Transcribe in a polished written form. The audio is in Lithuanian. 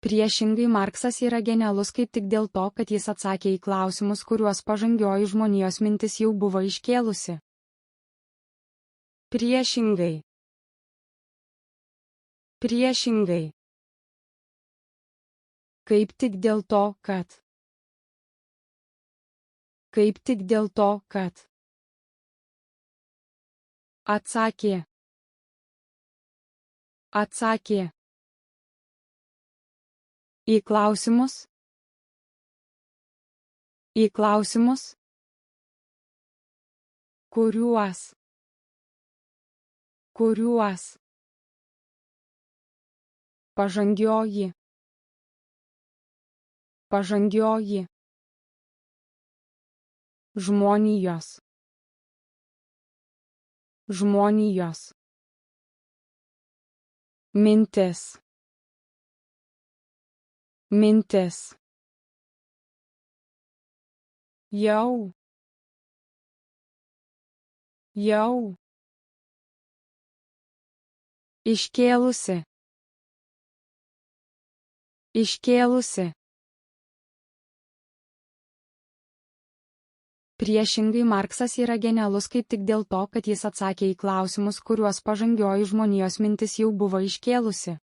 Priešingai, Marksas yra genialus kaip tik dėl to, kad jis atsakė į klausimus, kuriuos pažangioji žmonijos mintis jau buvo iškėlusi. Priešingai. Priešingai. Kaip tik dėl to, kad. Kaip tik dėl to, kad. Atsakė. Atsakė. Į klausimus. Į klausimus. Kuriuos. Kuriuos. Pažangioji. Pažangioji. Žmonijos. Žmonijos. Mintis. Mintis. Jau. Jau. Iškėlusi. Iškėlusi. Priešingai, Marksas yra genialus kaip tik dėl to, kad jis atsakė į klausimus, kuriuos pažangioji žmonijos mintis jau buvo iškėlusi.